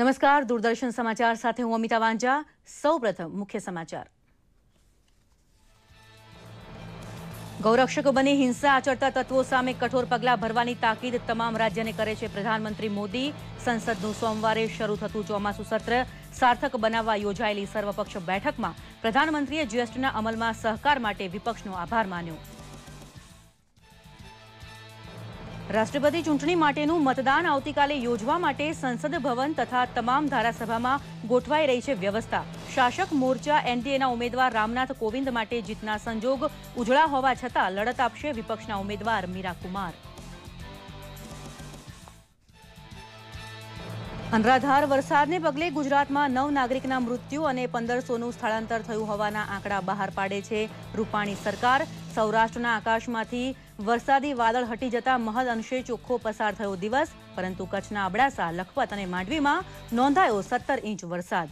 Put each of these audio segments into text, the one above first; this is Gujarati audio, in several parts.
નમસ્કાર, દૂરદર્શન સમાચાર સાથે હું અમિતા વાંજા। સૌપ્રથમ મુખ્ય સમાચાર। ગૌરક્ષક બની હિંસા આચરતા તત્વો સામે કઠોર પગલાં ભરવાની તાકીદ તમામ રાજ્યને કરે છે પ્રધાનમંત્રી મોદી। સંસદનું સોમવારે શરૂ થતું ચોમાસુ સત્ર સાર્થક બનાવવા યોજાયેલી સર્વપક્ષ બેઠકમાં પ્રધાનમંત્રીએ જીએસટીના અમલમાં સહકાર માટે વિપક્ષનો આભાર માન્યો। રાષ્ટ્રપતિ ચૂંટણી માટેનું મતદાન આવતીકાલે યોજવા માટે સંસદ ભવન તથા તમામ ધારાસભામાં ગોઠવાઈ રહી છે વ્યવસ્થા। શાસક મોરચા એનડીએના ઉમેદવાર રામનાથ કોવિંદ માટે જીતના સંજોગ ઉજળા હોવા છતાં લડત આપશે વિપક્ષના ઉમેદવાર મીરા કુમાર। અનરાધાર વરસાદને પગલે ગુજરાતમાં 9 નાગરિકના મૃત્યુ અને 1500નું સ્થળાંતર થયું હોવાના આંકડા બહાર પાડે છે રૂપાણી સરકાર। સૌરાષ્ટ્રના આકાશમાંથી વરસાદી વાદળ હટી જતા મહદ અંશે ચોખ્ખો પસાર થયો દિવસ, પરંતુ કચ્છના અબડાસા, લખપત અને માંડવીમાં નોંધાયો 17 ઇંચ વરસાદ।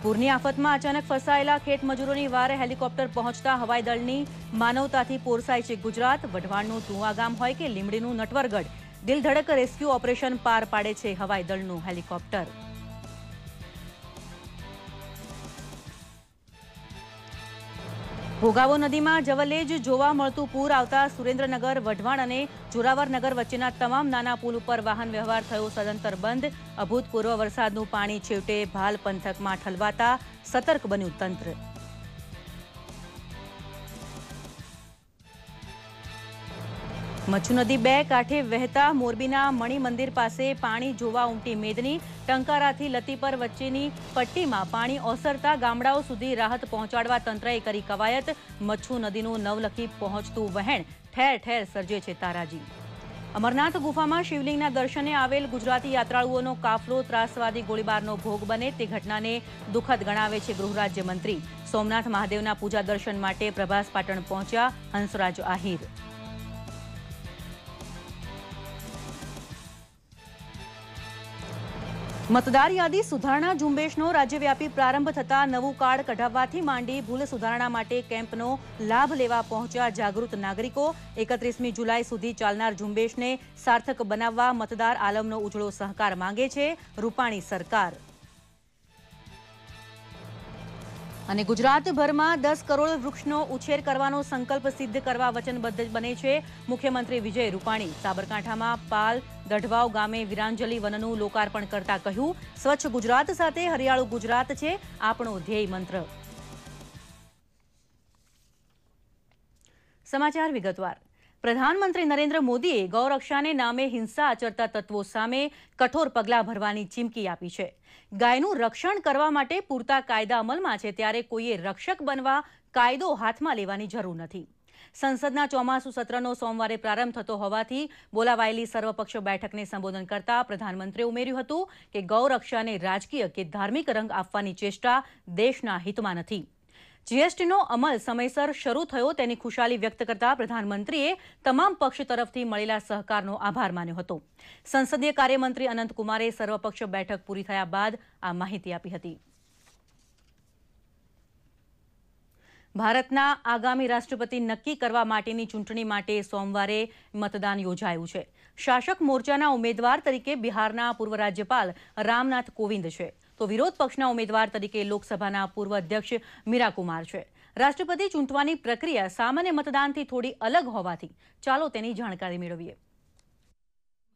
પૂરની આફતમાં અચાનક ફસાયેલા ખેતમજૂરોની વારે હેલિકોપ્ટર પહોંચતા હવાઈદળની માનવતાથી પોરસાય છે ગુજરાત। વઢવાણનું તુવા ગામ હોય કે લીમડીનું નટવરગઢ, દિલધડક રેસ્ક્યુ ઓપરેશન પાર પાડે છે હવાઈદળનું હેલિકોપ્ટર। ભોગાવો નદીમાં જવલ્લેજ જોવા મળતું પૂર આવતા સુરેન્દ્રનગર, વઢવાણ અને જોરાવરનગર વચ્ચેના તમામ નાના પુલ ઉપર વાહન વ્યવહાર થયો સદંતર બંધ। અભૂતપૂર્વ વરસાદનું પાણી છેવટે ભાલ પંથકમાં ઠલવાતા સતર્ક બન્યું તંત્ર। મચ્છુ નદી બે કાંઠે વહેતા મોરબીના મણિ મંદિર પાસે પાણી જોવા ઉમટી મેદની। ટંકારાથી લતીપર વચ્ચેની પટ્ટીમાં પાણી ઓસરતા ગામડાઓ સુધી રાહત પહોંચાડવા તંત્રએ કરી કવાયત। મચ્છુ નદીનું નવલખી પહોંચતું વહેણ ઠેર ઠેર સર્જે છે તારાજી। અમરનાથ ગુફામાં શિવલિંગના દર્શને આવેલ ગુજરાતી યાત્રાળુઓનો કાફલો ત્રાસવાદી ગોળીબારનો ભોગ બને તે ઘટનાને દુઃખદ ગણાવે છે ગૃહરાજ્યમંત્રી। સોમનાથ મહાદેવના પૂજા દર્શન માટે પ્રભાસ પાટણ પહોંચ્યા હંસરાજ આહિર। મતદાર યાદી સુધારણા ઝુંબેશનો રાજ્યવ્યાપી પ્રારંભ થતાં નવું કાર્ડ કઢાવવાથી માંડી ભૂલ સુધારણા માટે કેમ્પનો લાભ લેવા પહોંચ્યા જાગૃત નાગરિકો। 31મી જુલાઈ સુધી ચાલનાર ઝુંબેશને સાર્થક બનાવવા મતદાર આલમનો ઉજળો સહકાર માંગે છે રૂપાણી સરકાર। અને ગુજરાતભરમાં 10 કરોડ વૃક્ષનો ઉછેર કરવાનો સંકલ્પ સિદ્ધ કરવા વચનબદ્ધ બને છે મુખ્યમંત્રી વિજય રૂપાણી। સાબરકાંઠામાં પાલ દઢવાવ ગામે વિરાંજલી વનનું લોકાર્પણ કરતા કહ્યું, સ્વચ્છ ગુજરાત સાથે હરિયાળું ગુજરાત છે આપણો ધ્યેય મંત્ર। સમાચાર વિગતવાર। પ્રધાનમંત્રી નરેન્દ્ર મોદીએ ગૌરક્ષાને નામે હિંસા આચરતા તત્વો સામે કઠોર પગલાં ભરવાની ચીમકી આપી છે। ગાયનું રક્ષણ કરવા માટે પૂરતા કાયદા અમલમાં છે ત્યારે કોઈએ રક્ષક બનવા કાયદો હાથમાં લેવાની જરૂર નથી। સંસદના ચોમાસુ સત્રનો સોમવારે પ્રારંભ થતો હોવાથી બોલાવાયેલી સર્વપક્ષ બેઠકને સંબોધન કરતા પ્રધાનમંત્રીએ ઉમેર્યું હતું કે ગૌરક્ષાને રાજકીય કે ધાર્મિક રંગ આપવાની ચેષ્ટા દેશના હિતમાં નથી। જીએસટીનો અમલ સમયસર શરૂ થયો તેની ખુશાલી વ્યક્ત કરતા પ્રધાનમંત્રીએ તમામ પક્ષ તરફથી મળેલા સહકારનો આભાર માન્યો હતો। સંસદીય કાર્યમંત્રી અનંતકુમારે સર્વપક્ષ બેઠક પૂરી થયા બાદ આ માહિતી આપી હતી। ભારતના આગામી રાષ્ટ્રપતિ નક્કી કરવા માટેની ચૂંટણી માટે સોમવારે મતદાન યોજાયું છે। શાસક મોરચાના ઉમેદવાર તરીકે બિહારના પૂર્વ રાજ્યપાલ રામનાથ કોવિંદ છે, તો વિરોધ પક્ષના ઉમેદવાર તરીકે લોકસભાના પૂર્વ અધ્યક્ષ મીરા કુમાર છે। રાષ્ટ્રપતિ ચૂંટવાની પ્રક્રિયા સામાન્ય મતદાનથી થોડી અલગ હોવાથી ચાલો તેની જાણકારી મેળવીએ।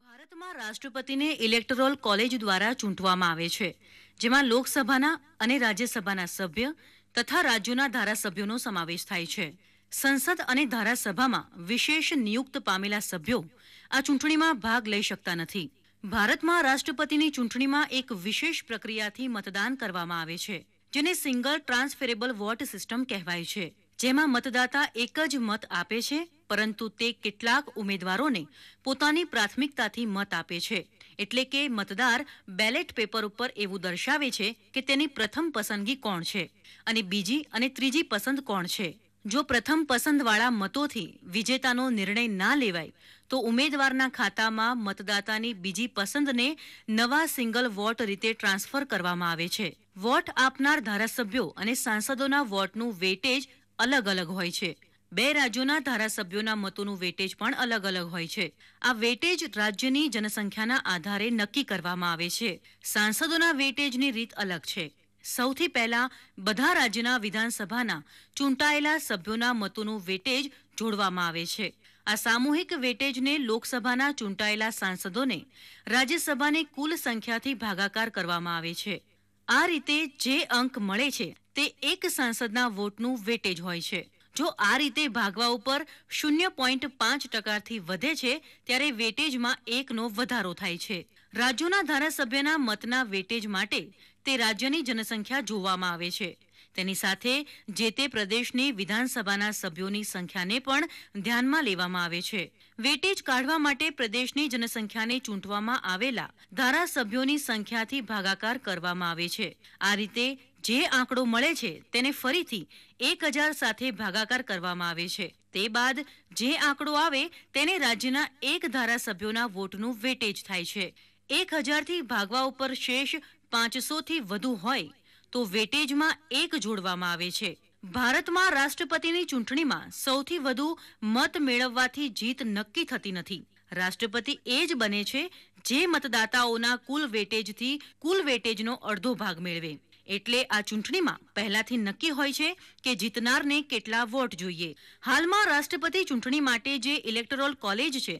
ભારતમાં રાષ્ટ્રપતિને ઇલેક્ટોરલ કોલેજ દ્વારા ચૂંટવામાં આવે છે, જેમાં લોકસભાના અને રાજ્યસભાના સભ્ય તથા રાજ્યોના ધારાસભ્યોનો સમાવેશ થાય છે। સંસદ અને ધારાસભામાં વિશેષ નિયુક્ત પામેલા સભ્યો આ ચૂંટણીમાં ભાગ લઈ શકતા નથી। ભારતમાં રાષ્ટ્રપતિની ચૂંટણીમાં એક વિશેષ પ્રક્રિયાથી મતદાન કરવામાં આવે છે, જેને સિંગલ ટ્રાન્સફરેબલ વોટ સિસ્ટમ કહેવાય છે, જેમાં મતદાતા એક જ મત આપે છે, પરંતુ તે કેટલાક ઉમેદવારોને પોતાની પ્રાથમિકતાથી મત આપે છે। એટલે કે મતદાર બેલેટ પેપર ઉપર એવું દર્શાવે છે કે તેની પ્રથમ પસંદગી કોણ છે અને બીજી અને ત્રીજી પસંદ કોણ છે। જો પ્રથમ પસંદવાળા મતોથી વિજેતાનો નિર્ણય ના લેવાય તો ઉમેદવારના ખાતામાં મતદાતાની બીજી પસંદને નવા સિંગલ વોટ રીતે ટ્રાન્સફર કરવામાં આવે છે। વોટ આપનાર ધારાસભ્યો અને સાંસદોના વોટનું વેટેજ અલગ અલગ હોય છે। બે રાજ્યોના ધારાસભ્યોના મતોનું વેટેજ પણ અલગ અલગ હોય છે. આ વેટેજ રાજ્યની જનસંખ્યાના આધારે નક્કી કરવામાં આવે છે. સાંસદોના વેટેજની રીત અલગ છે. સૌથી પહેલા બધા રાજ્યના વિધાનસભાના ચૂંટાયેલા સભ્યોના મતોનું વેટેજ જોડવામાં આવે છે. આ સામૂહિક વેટેજને લોકસભાના ચૂંટાયેલા સાંસદોને રાજ્યસભાની કુલ સંખ્યાથી ભાગાકાર કરવામાં આવે છે. આ રીતે જે અંક મળે છે તે એક સાંસદના વોટનું વેટેજ હોય છે. જો આ રીતે ભાગવા ઉપર 0.5%થી વધે છે ત્યારે વેટેજમાં 1નો વધારો થાય છે. રાજ્યોના ધારાસભ્યના મતના વેટેજ માટે તે રાજ્યની જનસંખ્યા જોવામાં આવે છે. તેની સાથે જે તે પ્રદેશની વિધાનસભાના સભ્યોની સંખ્યાને પણ ધ્યાનમાં લેવામાં આવે છે. વેટેજ કાઢવા માટે પ્રદેશની જનસંખ્યાને ચૂંટવામાં આવેલા ધારાસભ્યોની સંખ્યાથી ભાગાકાર કરવામાં આવે છે. આ રીતે જે આંકડો મળે છે તેને ફરીથી 1000 સાથે ભાગાકાર કરવામાં આવે છે. તે બાદ જે આંકડો આવે તેને રાજ્યના એક ધારાસભ્યોના વોટનું વેટેજ થાય છે. 1000થી ભાગવા ઉપર શેષ 500થી વધુ હોય તો વેટેજમાં 1 જોડવામાં આવે છે. ભારતમાં રાષ્ટ્રપતિની ચૂંટણીમાં સૌથી વધુ મત મેળવવાથી જીત નક્કી થતી નથી. રાષ્ટ્રપતિ એ જ બને છે જે મતદાતાઓના કુલ વેટેજથી કુલ વેટેજનો અડધો ભાગ મેળવે. એટલે આ ચૂંટણીમાં પહેલાથી નક્કી હોય છે કે જીતનારને કેટલા વોટ જોઈએ. હાલમાં રાષ્ટ્રપતિ ચૂંટણી માટે જે ઇલેક્ટોરલ કોલેજ છે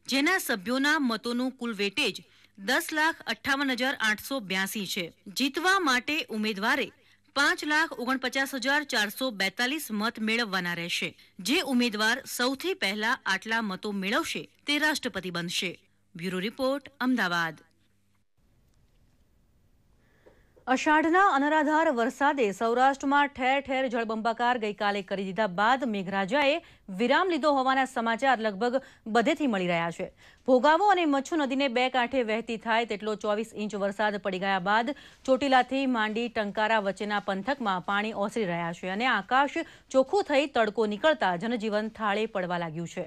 જેના સભ્યોના મતોનું કુલ વેટેજ 10,58,882 છે. જીતવા માટે ઉમેદવારે 5,49,442 મત મેળવવાના રહેશે. જે ઉમેદવાર સૌથી પહેલા આટલા મતો મેળવશે તે રાષ્ટ્રપતિ બનશે. Bureau report, Ahmedabad. અષાઢના અનરાધાર વરસાદે સૌરાષ્ટ્રમાં ઠેર ઠેર જળબંબાકાર ગઈકાલે કરી દીધા બાદ મેઘરાજાએ વિરામ લીધો હોવાના સમાચાર લગભગ બધેથી મળી રહ્યા છે. ભોગાવો અને મચ્છુ નદીને બે કાંઠે વહેતી થાય તેટલો 24 ઇંચ વરસાદ પડી ગયા બાદ ચોટીલાથી માંડી ટંકારા વચ્ચેના પંથકમાં પાણી ઓસરી રહ્યા છે અને આકાશ ચોખ્ખું થઈ તડકો નીકળતા જનજીવન થાળે પડવા લાગ્યું છે.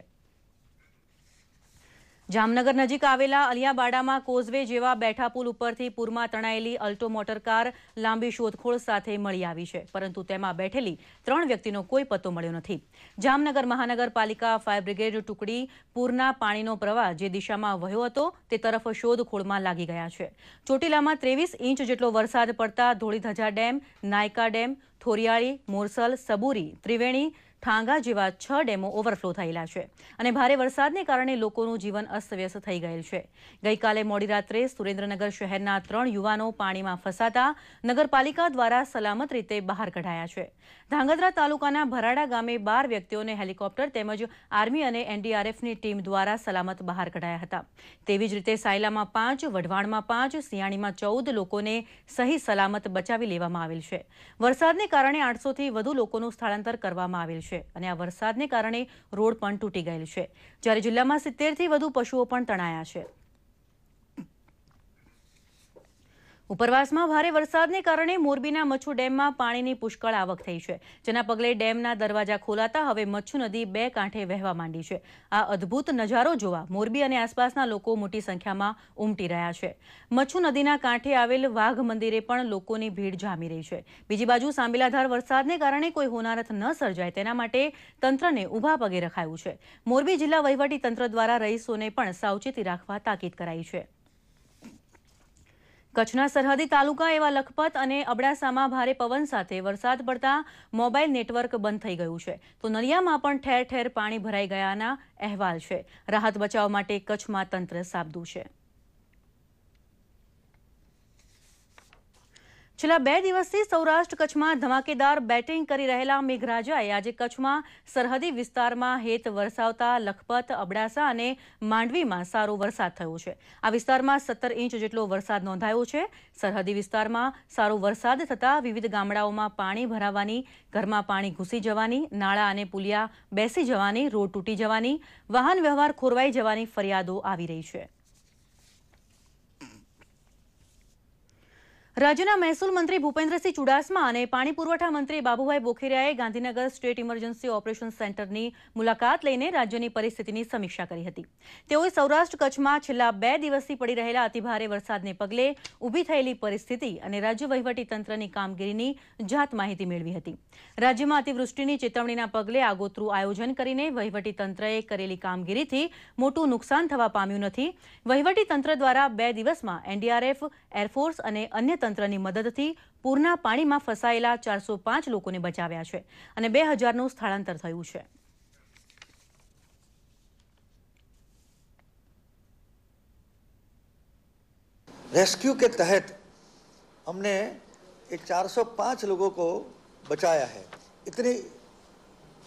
જામનગર નજીક આવેલા અલિયાબાડામાં કોઝવે જેવા બેઠા પુલ ઉપરથી પૂરમાં તણાયેલી અલ્ટો મોટર કાર લાંબી શોધખોળ સાથે મળી આવી છે, પરંતુ તેમાં બેઠેલી 3 વ્યક્તિનો કોઈ પત્તો મળ્યો નથી. જામનગર મહાનગરપાલિકા ફાયર બ્રિગેડ ટુકડી પૂરના પાણીનો પ્રવાહ જે દિશામાં વહ્યો હતો તે તરફ શોધખોળમાં લાગી ગયા છે. ચોટીલામાં 23 ઇંચ જેટલો વરસાદ પડતા ધોળીધજા ડેમ, નાયકા ડેમ, થોરિયાળી, મોરસલ, સબુરી, ત્રિવેણી, ઠાંગા જેવા 6 ડેમો ઓવરફ્લો થયેલા છે અને ભારે વરસાદને કારણે લોકોનું જીવન અસ્તવ્યસ્ત થઈ ગયેલ છે. ગઈકાલે મોડી રાત્રે સુરેન્દ્રનગર શહેરના 3 યુવાનો પાણીમાં ફસાતા નગરપાલિકા દ્વારા સલામત રીતે બહાર કઢાયા છે. ધાંગધ્રા તાલુકાના ભરાડા ગામે 12 વ્યક્તિઓને હેલિકોપ્ટર તેમજ આર્મી અને એનડીઆરએફની ટીમ દ્વારા સલામત બહાર કઢાયા હતા. તેવી જ રીતે સાયલામાં 5, વઢવાણમાં 5, સિયાણીમાં 14 લોકોને સહી સલામત બચાવી લેવામાં આવેલ છે. વરસાદને કારણે 800થી વધુ લોકોનું સ્થળાંતર કરવામાં આવેલ છે અને આ વરસાદને કારણે રોડ પણ તૂટી ગયેલ છે, જ્યારે જિલ્લામાં 70થી વધુ પશુઓ પણ તણાયા છે. ઉપરવાસમાં ભારે વરસાદને કારણે મોરબીના મચ્છુ ડેમમાં પાણીની પુષ્કળ આવક થઈ છે, જેના પગલે ડેમના દરવાજા ખોલાતા હવે મચ્છુ નદી બે કાંઠે વહેવા માંડી છે. આ અદ્ભુત નજારો જોવા મોરબી અને આસપાસના લોકો મોટી સંખ્યામાં ઉમટી રહ્યા છે. મચ્છુ નદીના કાંઠે આવેલ વાઘ મંદિરે પણ લોકોની ભીડ જામી રહી છે. બીજી બાજુ સાંબેલાધાર વરસાદને કારણે કોઈ હોનારત ન સર્જાય તેના માટે તંત્રને ઊભા પગે રખાયું છે. મોરબી જિલ્લા વહીવટી તંત્ર દ્વારા રહીશોને પણ સાવચેતી રાખવા તાકીદ કરાઈ છે. કચ્છના સરહદી તાલુકા એવા લખપત અને અબડાસામાં ભારે પવન સાથે વરસાદ પડતા મોબાઈલ નેટવર્ક બંધ થઈ ગયું છે, તો નલિયામાં પણ ઠેર ઠેર પાણી ભરાઈ ગયાના અહેવાલ છે. રાહત બચાવ માટે કચ્છમાં તંત્ર સાબદું છે. છેલ્લા 2 દિવસથી સૌરાષ્ટ્ર કચ્છમાં ધમાકેદાર બેટિંગ કરી રહેલા મેઘરાજાએ આજે કચ્છમાં સરહદી વિસ્તારમાં હેત વરસાવતા લખપત, અબડાસા અને માંડવીમાં સારો વરસાદ થયો છે. આ વિસ્તારમાં 17 ઇંચ જેટલો વરસાદ નોંધાયો છે. સરહદી વિસ્તારમાં સારો વરસાદ થતાં વિવિધ ગામડાઓમાં પાણી ભરાવાની, ઘરમાં પાણી ઘૂસી જવાની, નાળા અને પુલિયા બેસી જવાની, રોડ તૂટી જવાની, વાહન વ્યવહાર ખોરવાઈ જવાની ફરિયાદો આવી રહી છે. રાજ્યના મહેસૂલ મંત્રી ભૂપેન્દ્રસિંહ ચુડાસમા અને પાણી પુરવઠા મંત્રી બાબુભાઈ બોખીરિયાએ ગાંધીનગર સ્ટેટ ઇમરજન્સી ઓપરેશન સેન્ટરની મુલાકાત લઈને રાજ્યની પરિસ્થિતિની સમીક્ષા કરી હતી. તેઓએ સૌરાષ્ટ્ર કચ્છમાં છેલ્લા 2 દિવસથી પડી રહેલા અતિભારે વરસાદને પગલે ઊભી થયેલી પરિસ્થિતિ અને રાજ્ય વહીવટીતંત્રની કામગીરીની જાત માહિતી મેળવી હતી. રાજ્યમાં અતિવૃષ્ટિની ચેતવણીના પગલે આગોતરું આયોજન કરીને વહીવટીતંત્રએ કરેલી કામગીરીથી મોટું નુકસાન થવા પામ્યું નથી. વહીવટીતંત્ર દ્વારા 2 દિવસમાં એનડીઆરએફ, એરફોર્સ અને અન્ય તંત્રની મદદથી પૂરના પાણીમાં ફસાયેલા 405 લોકોને બચાવ્યા છે અને 2000નું સ્થળાંતર થયું છે. रेस्क्यू के तहत हमने ये 405 लोगों को बचाया है. इतनी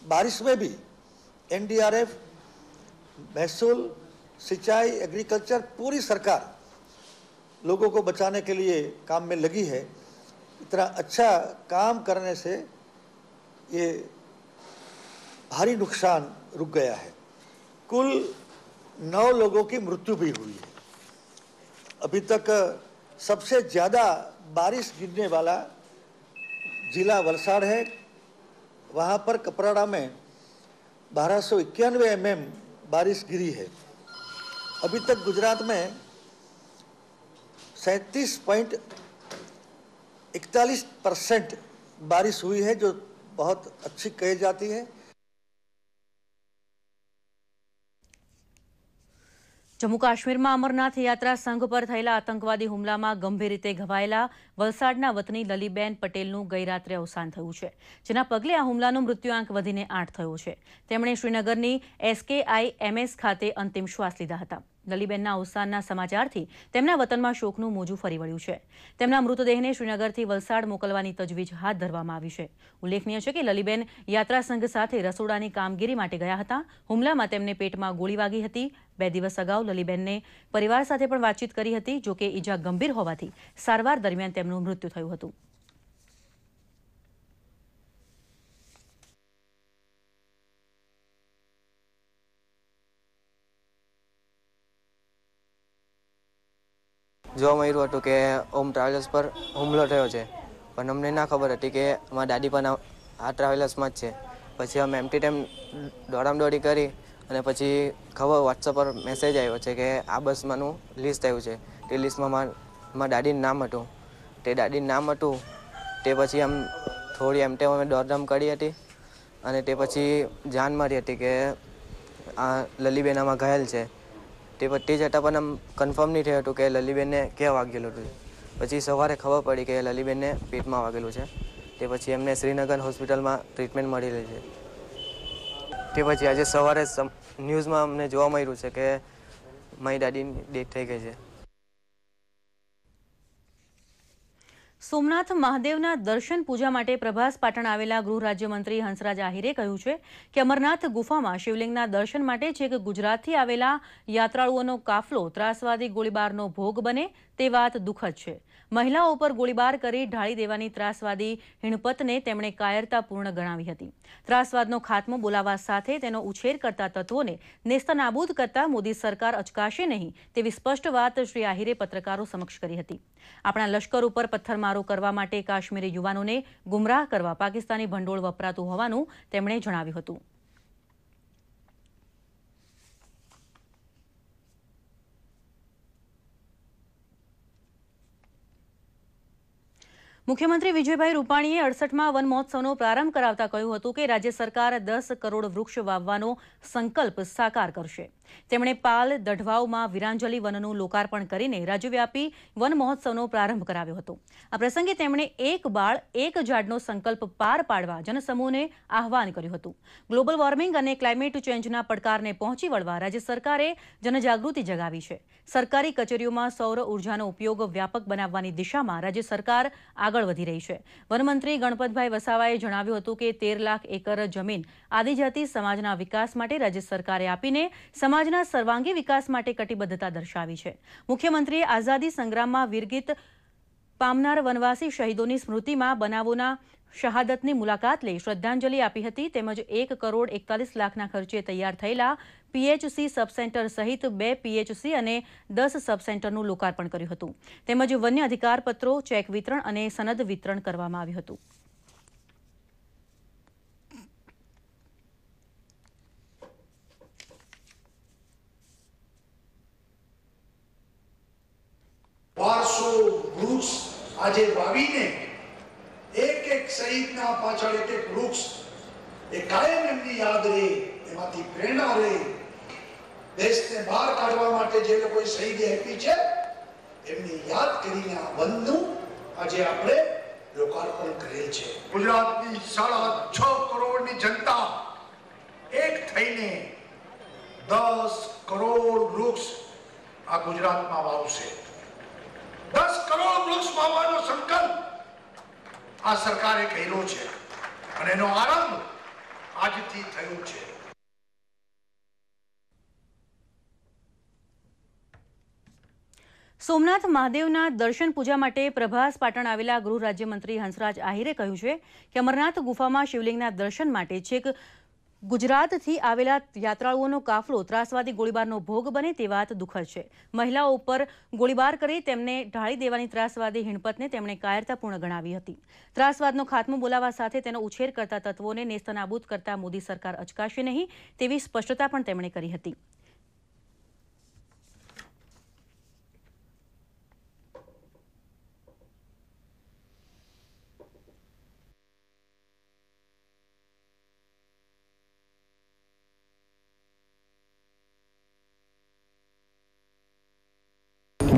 बारिश में भी एनडीआरएफ, महसूल, सिंचाई, एग्रीकल्चर, पूरी सरकार लोगों को बचाने के लिए काम में लगी है. इतना अच्छा काम करने से ये भारी नुकसान रुक गया है. कुल 9 लोगों की मृत्यु भी हुई है. अभी तक सबसे ज़्यादा बारिश गिरने वाला जिला वलसाड़ है. वहाँ पर कपराड़ा में 1291 mm बारिश गिरी है. अभी तक गुजरात में 37.41% बारिश हुई है, जो बहुत अच्छी कही जाती है. જમ્મુ કાશ્મીરમાં અમરનાથ યાત્રા સંઘ પર થયેલા આતંકવાદી હુમલામાં ગંભીર રીતે ઘવાયેલા વલસાડના વતની લલીબેન પટેલનું ગઈરાત્રે અવસાન થયું છે, જેના પગલે આ હુમલાનો મૃત્યુઆંક વધીને 8 થયો છે. તેમણે શ્રીનગરની SKIMS ખાતે અંતિમ શ્વાસ લીધા હતા. લલીબેનના અવસાનના સમાચારથી તેમના વતનમાં શોકનું મોજું ફરી વળ્યું છે. તેમના મૃતદેહને શ્રીનગરથી વલસાડ મોકલવાની તજવીજ હાથ ધરવામાં આવી છે. ઉલ્લેખનીય છે કે લલીબેન યાત્રા સંઘ સાથે રસોડાની કામગીરી માટે ગયા હતા. હુમલામાં તેમને પેટમાં ગોળી વાગી હતી. 2 દિવસ અગાઉ લલીબેનને પરિવાર સાથે પણ વાતચીત કરી હતી. જોકે ઈજા ગંભીર હોવાથી સારવાર દરમિયાન તેમનું મૃત્યુ થયું હતું. જોવા મળ્યું હતું કે ઓમ ટ્રાવેલર્સ પર હુમલો થયો છે, પણ અમને ના ખબર હતી કે અમારા દાદી પણ આ ટ્રાવેલર્સમાં જ છે. પછી અમે એમટી ટાઈમ દોડામદોડી કરી અને પછી ખબર વોટ્સઅપ પર મેસેજ આવ્યો છે કે આ બસમાંનું લિસ્ટ આવ્યું છે. તે લિસ્ટમાં મારા દાદીનું નામ હતું. તે દાદીનું નામ હતું તે પછી આમ થોડી એમ ટેમ અમે દોડધામ કરી હતી અને તે પછી જાણ મળી હતી કે આ લલીબેન આમાં ઘાયલ છે. તે છતાં પણ આમ કન્ફર્મ નહીં થયું હતું કે લલીબેનને ક્યાં વાગેલું હતું. પછી સવારે ખબર પડી કે લલીબેનને પેટમાં વાગેલું છે. તે પછી એમને શ્રીનગર હોસ્પિટલમાં ટ્રીટમેન્ટ મળેલી છે. તે પછી આજે સવારે ન્યૂઝમાં અમને જોવા મળ્યું છે કે મારી દાદીની ડેથ થઈ ગઈ છે. સોમનાથ મહાદેવના દર્શન પૂજા માટે પ્રભાસ પાટણ આવેલા ગૃહ રાજ્યમંત્રી હંસરાજ આહિરે કહ્યું છે કે અમરનાથ ગુફામાં શિવલિંગના દર્શન માટે છેક ગુજરાતથી આવેલા યાત્રાળુઓનો કાફલો ત્રાસવાદી ગોળીબારનો ભોગ બને તે વાત દુઃખદ છે. મહિલાઓ પર ગોળીબાર કરી ઢાળી દેવાની ત્રાસવાદી હિણપતને તેમણે કાયરતાપૂર્ણ ગણાવી હતી. ત્રાસવાદનો ખાત્મો બોલાવવા સાથે તેનો ઉછેર કરતા તત્વોને નેસ્તનાબૂદ કરતા મોદી સરકાર અચકાશે નહીં તેવી સ્પષ્ટ વાત શ્રી આહિરે પત્રકારો સમક્ષ કરી હતી. આપણા લશ્કર ઉપર પથ્થરમારો કરવા માટે કાશ્મીરી યુવાનોને ગુમરાહ કરવા પાકિસ્તાની ભંડોળ વપરાતું હોવાનું તેમણે જણાવ્યું હતું. મુખ્યમંત્રી વિજયભાઈ રૂપાણીએ 68મા વન મહોત્સવનો પ્રારંભ કરાવતા કહ્યું હતું કે રાજ્ય સરકાર 10 કરોડ વૃક્ષ વાવવાનો સંકલ્પ સાકાર કરશે. તેમણે પાલ દઢવાવમાં વિરાંજલી વનનું લોકાર્પણ કરીને રાજ્યવ્યાપી વન મહોત્સવનો પ્રારંભ કરાવ્યો હતો. આ પ્રસંગે તેમણે એક બાળ એક ઝાડનો સંકલ્પ પાર પાડવા જનસમૂહને આહવાન કર્યું હતું. ગ્લોબલ વોર્મિંગ અને ક્લાઇમેટ ચેન્જના પડકારને પહોંચી વળવા રાજ્ય સરકારે જનજાગૃતિ જગાવી છે. સરકારી કચેરીઓમાં સૌર ઉર્જાનો ઉપયોગ વ્યાપક બનાવવાની દિશામાં રાજ્ય સરકાર આગળ વધી રહી છે. વનમંત્રી ગણપતભાઈ વસાવાએ જણાવ્યું હતું કે 13 લાખ એકર જમીન આદિજાતિ સમાજના વિકાસ માટે રાજ્ય સરકારે આપીને સમાજના સર્વાંગી વિકાસ માટે કટિબદ્ધતા દર્શાવી છે. મુખ્યમંત્રીએ આઝાદી સંગ્રામમાં વીરગીત પામનાર વનવાસી શહીદોની સ્મૃતિમાં બનાવોના શહાદતની મુલાકાત લઈ શ્રદ્ધાંજલિ આપી હતી તેમજ 1 કરોડ 41 લાખના ખર્ચે તૈયાર થયેલા પીએચસી સબસેન્ટર સહિત 2 પીએચસી અને 10 સબસેન્ટરનું લોકાર્પણ કર્યું હતું તેમજ વન્ય અધિકાર પત્રો, ચેક વિતરણ અને સનદ વિતરણ કરવામાં આવ્યું હતું. વૃક્ષ આજે વાવીને એક શહીદના પાછળ એક વૃક્ષ એ કાયમ એમની યાદ રહે, એમાંથી પ્રેરણા રહે. દેશને બહાર કાઢવા માટે જે લોકોએ શહીદી આપી છે એમની યાદ કરીને આ વનનું આજે આપણે લોકાર્પણ કરેલ છે. ગુજરાતની 6.5 કરોડની જનતા એક થઈને 10 કરોડ વૃક્ષ આ ગુજરાતમાં વાવશે. 10 કરોડ વૃક્ષ વાવવાનો સંકલ્પ આ સરકારે કર્યો છે અને એનો આરંભ આજથી થયો છે. સોમનાથ મહાદેવના દર્શન પૂજા માટે પ્રભાસ પાટણ આવેલા ગૃહ રાજ્યમંત્રી હંસરાજ આહિરે કહ્યું છે કે અમરનાથ ગુફામાં શિવલિંગના દર્શન માટે છેક ગુજરાતથી આવેલા યાત્રાળુઓનો કાફલો ત્રાસવાદી ગોળીબારનો ભોગ બને તે વાત દુઃખદ છે. મહિલાઓ ઉપર ગોળીબાર કરી તેમને ઢાળી દેવાની ત્રાસવાદી હિણપતને તેમણે કાયરતાપૂર્ણ ગણાવી હતી. ત્રાસવાદનો ખાત્મો બોલાવવા સાથે તેનો ઉછેર કરતા તત્વોને નેસ્તનાબૂદ કરતા મોદી સરકાર અચકાશે નહીં તેવી સ્પષ્ટતા પણ તેમણે કરી હતી.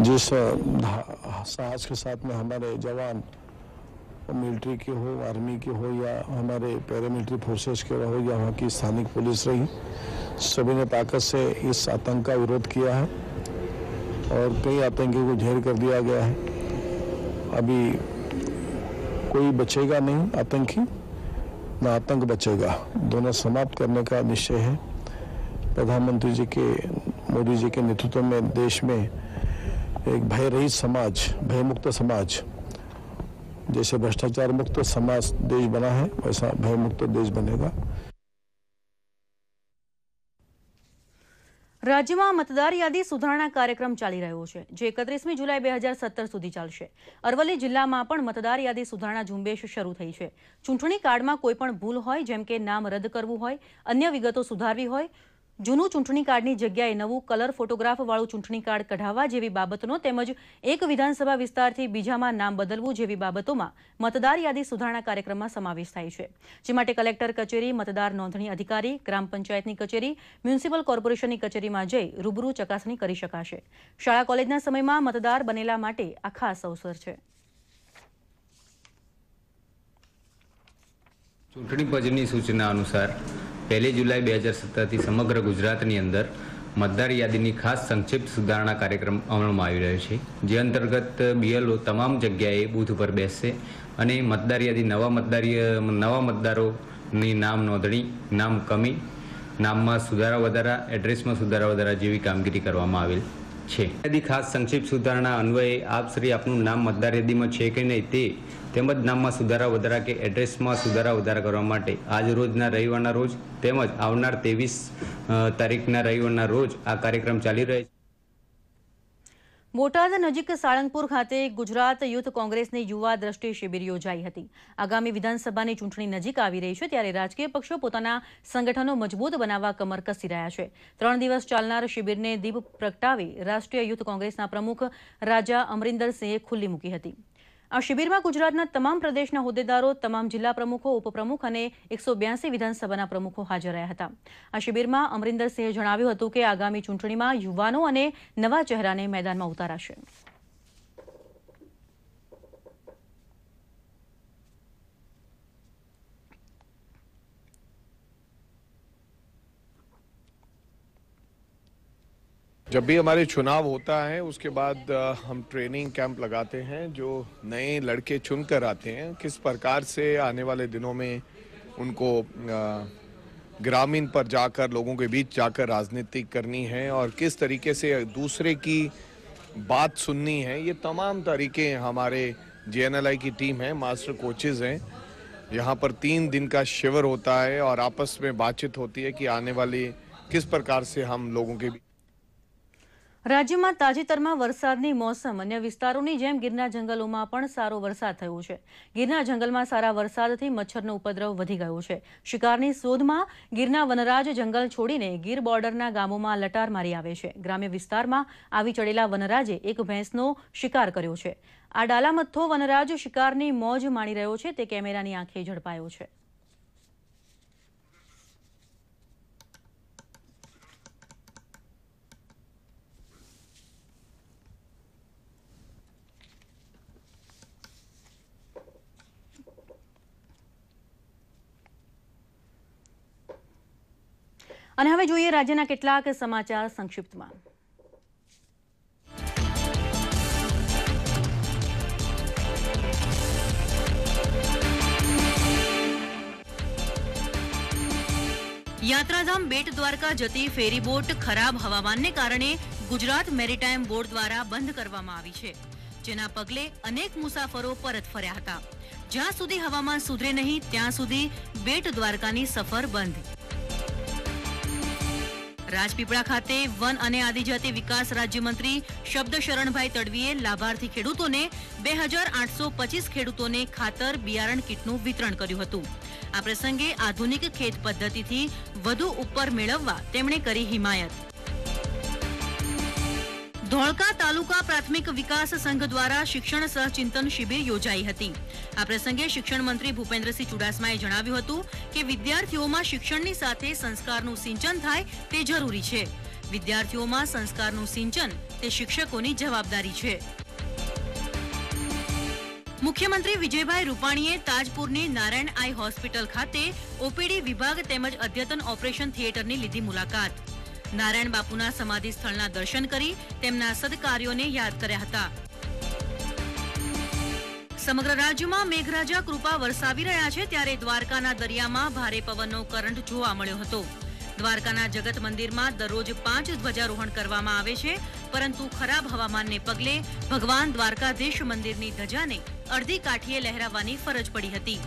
जिस साहस के साथ में हमारे जवान मिलिट्री के हो, आर्मी के हो या हमारे पैरामिलिट्री फोर्सेस के हो या वहाँ की स्थानिक पुलिस रही, सभी ने ताकत से इस आतंक का विरोध किया है और कई आतंकियों को ढेर कर दिया गया है. अभी कोई बचेगा नहीं आतंकी, न आतंक बचेगा. दोनों समाप्त करने का निश्चय है. प्रधानमंत्री जी के, मोदी जी के नेतृत्व में देश में एक भय रहित समाज, भय मुक्त समाज, जैसे भ्रष्टाचार मुक्त समाज देश बना है वैसा भय मुक्त देश बनेगा. રાજ્યમાં મતદાર યાદી સુધારણા કાર્યક્રમ ચાલી રહ્યો છે જે 31મી જુલાઈ 2017 સુધી ચાલશે. અરવલ્લી જિલ્લામાં પણ મતદાર યાદી સુધારણા ઝુંબેશ શરૂ થઈ છે. ચૂંટણી કાર્ડમાં કોઈ પણ ભૂલ હોય જેમ કે નામ રદ કરવું હોય, અન્ય વિગતો સુધારવી હોય, જૂનું ચૂંટણી કાર્ડની જગ્યાએ નવું કલર ફોટોગ્રાફવાળું ચૂંટણી કાર્ડ કઢાવવા જેવી બાબતોનો તેમજ એક વિધાનસભા વિસ્તારથી બીજામાં નામ બદલવું જેવી બાબતોમાં મતદાર યાદી સુધારણા કાર્યક્રમમાં સમાવેશ થાય છે. જે માટે કલેક્ટર કચેરી, મતદાર નોંધણી અધિકારી, ગ્રામ પંચાયતની કચેરી, મ્યુનિસિપલ કોર્પોરેશનની કચેરીમાં જઈ રૂબરૂ ચકાસણી કરી શકાશે. શાળા કોલેજના સમયમાં મતદાર બનેલા માટે આ ખાસ અવસર છે. ચૂંટણી પંચની સૂચના અનુસાર 1 જુલાઈ 2017થી સમગ્ર ગુજરાતની અંદર મતદાર યાદીની ખાસ સંક્ષિપ્ત સુધારણા કાર્યક્રમ અમલમાં આવી રહ્યો છે. જે અંતર્ગત બીએલઓ તમામ જગ્યાએ બૂથ ઉપર બેસશે અને મતદાર યાદી નવા મતદારોની નામ નોંધણી, નામ કમી, નામમાં સુધારા વધારા, એડ્રેસમાં સુધારા વધારા જેવી કામગીરી કરવામાં આવેલ છે. યાદી ખાસ સંક્ષિપ્ત સુધારણા અન્વયે આપ શ્રી આપનું નામ મતદાર યાદીમાં છે કે નહીં તે તેમજ નામમાં સુધારા વધારા કે એડ્રેસમાં સુધારા વધારા કરવા માટે આજ રોજના રવિવારના રોજ તેમજ આવનાર 23 તારીખના રવિવારના રોજ આ કાર્યક્રમ ચાલી રહ્યો છે. બોટાદ નજીક સાળંગપુર ખાતે ગુજરાત યુથ કોંગ્રેસની યુવા દ્રષ્ટિ શિબિર યોજાઈ હતી. આગામી વિધાનસભાની ચૂંટણી નજીક આવી રહી છે ત્યારે રાજકીય પક્ષો પોતાના સંગઠનો મજબૂત બનાવવા કમર કસી રહ્યા છે. 3 દિવસ ચાલનાર શિબિરને દીપ પ્રગટાવી રાષ્ટ્રીય યુથ કોંગ્રેસના પ્રમુખ રાજા અમરિંદરસિંહે ખુલ્લી મૂકી હતી. આ શિબિરમાં ગુજરાતના તમામ પ્રદેશના હોદ્દેદારો, તમામ જિલ્લા પ્રમુખો, ઉપપ્રમુખ અને 182 વિધાનસભાના પ્રમુખો હાજર રહ્યા હતા. આ શિબિરમાં અમરિંદરસિંહે જણાવ્યું હતું કે આગામી ચૂંટણીમાં યુવાનો અને નવા ચહેરાને મેદાનમાં ઉતારાશે. जब भी हमारे चुनाव होता है उसके बाद हम ट्रेनिंग कैंप लगाते हैं. जो नए लड़के चुन कर आते हैं किस प्रकार से आने वाले दिनों में उनको ग्रामीण पर जाकर लोगों के बीच जाकर राजनीति करनी है और किस तरीके से दूसरे की बात सुननी है, ये तमाम तरीके हमारे JNLI की टीम है, मास्टर कोचेज हैं, यहाँ पर 3 दिन का शिविर होता है और आपस में बातचीत होती है कि आने वाली किस प्रकार से हम लोगों के રાજ્યમાં તાજેતરમાં વરસાદની મોસમ અન્ય વિસ્તારોની જેમ ગીરના જંગલોમાં પણ સારો વરસાદ થયો છે. ગીરના જંગલમાં સારા વરસાદથી મચ્છરનો ઉપદ્રવ વધી ગયો છે. શિકારની શોધમાં ગીરના વનરાજ જંગલ છોડીને ગીર બોર્ડરના ગામોમાં લટાર મારી આવે છે. ગ્રામ્ય વિસ્તારમાં આવી ચડેલા વનરાજે એક ભેંસનો શિકાર કર્યો છે. આ ડાલામથ્થો વનરાજ શિકારની મોજ માણી રહ્યો છે તે કેમેરાની આંખે ઝડપાયો છે. અને હવે જોઈએ રાજ્યના કેટલાક સમાચાર સંક્ષિપ્તમાં. યાત્રાધામ બેટ દ્વારકા જતી ફેરીબોટ ખરાબ હવામાનને કારણે ગુજરાત મેરીટાઈમ બોર્ડ દ્વારા બંધ કરવામાં આવી છે, જેના પગલે અનેક મુસાફરો પરત ફર્યા હતા. જ્યાં સુધી હવામાન સુધરે નહીં ત્યાં સુધી બેટ દ્વારકાની સફર બંધ. રાજપીપળા ખાતે વન અને આદિજાતિ વિકાસ રાજ્યમંત્રી શબ્દ શરણભાઈ તડવીએ લાભાર્થી ખેડૂતોને 2825 ખેડૂતોને ખાતર બિયારણ કીટનું વિતરણ કર્યું હતું. આ પ્રસંગે આધુનિક ખેત પદ્ધતિથી વધુ ઉપર મેળવવા તેમણે કરી હિમાયત. ધોળકા તાલુકા પ્રાથમિક વિકાસ સંઘ દ્વારા શિક્ષણ સહચિંતન શિબિર યોજાઈ હતી. આ પ્રસંગે શિક્ષણ મંત્રી ભૂપેન્દ્રસિંહ ચુડાસમાએ જણાવ્યું હતું કે વિદ્યાર્થીઓમાં શિક્ષણની સાથે સંસ્કારનું સિંચન થાય તે જરૂરી છે. વિદ્યાર્થીઓમાં સંસ્કારનું સિંચન તે શિક્ષકોની જવાબદારી છે. મુખ્યમંત્રી વિજયભાઈ રૂપાણીએ તાજપુરની નારાયણ આઈ હોસ્પિટલ ખાતે ઓપીડી વિભાગ તેમજ અદ્યતન ઓપરેશન થિયેટરની લીધી મુલાકાત. નારાયણ બાપુના સમાધિ સ્થળના દર્શન કરી તેમના સદકાર્યોને યાદ કર્યા હતા. સમગ્ર રાજ્યમાં મેઘરાજા કૃપા વરસાવી રહ્યા છે ત્યારે દ્વારકાના દરિયામાં ભારે પવનનો કરંટ જોવા મળ્યો હતો. દ્વારકાના જગત મંદિરમાં દરરોજ 5 ધ્વજારોહણ કરવામાં આવે છે, પરંતુ ખરાબ હવામાનને પગલે ભગવાન દ્વારકાધીશ મંદિરની ધજાને અડધી કાઠીએ લહેરાવવાની ફરજ પડી હતી.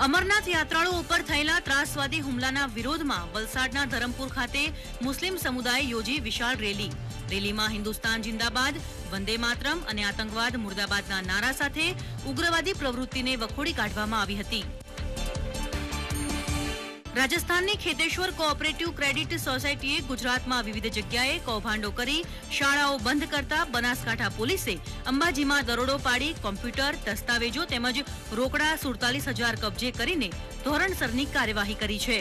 અમરનાથ યાત્રાળુઓ ઉપર થયેલા ત્રાસવાદી હુમલાના વિરોધમાં વલસાડના ધરમપુર ખાતે મુસ્લિમ સમુદાય યોજી વિશાળ રેલી. રેલીમાં હિન્દુસ્તાન જિંદાબાદ, વંદે માતરમ અને આતંકવાદ મુર્દાબાદના નારા સાથે ઉગ્રવાદી પ્રવૃત્તિને વખોડી કાઢવામાં આવી હતી. રાજસ્થાનની ખેતેશ્વર કોઓપરેટિવ ક્રેડિટ સોસાયટીએ ગુજરાતમાં વિવિધ જગ્યાએ કૌભાંડો કરી શાળાઓ બંધ કરતા બનાસકાંઠા પોલીસે અંબાજીમાં દરોડો પાડી કોમ્પ્યુટર, દસ્તાવેજો તેમજ રોકડા 47,000 કબજે કરીને ધોરણસરની કાર્યવાહી કરી છે.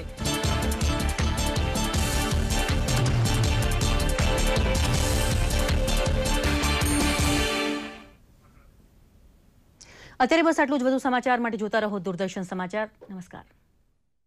અત્યારે બસ આટલું જ. વધુ સમાચાર માટે જોતા રહો દૂરદર્શન સમાચાર. નમસ્કાર.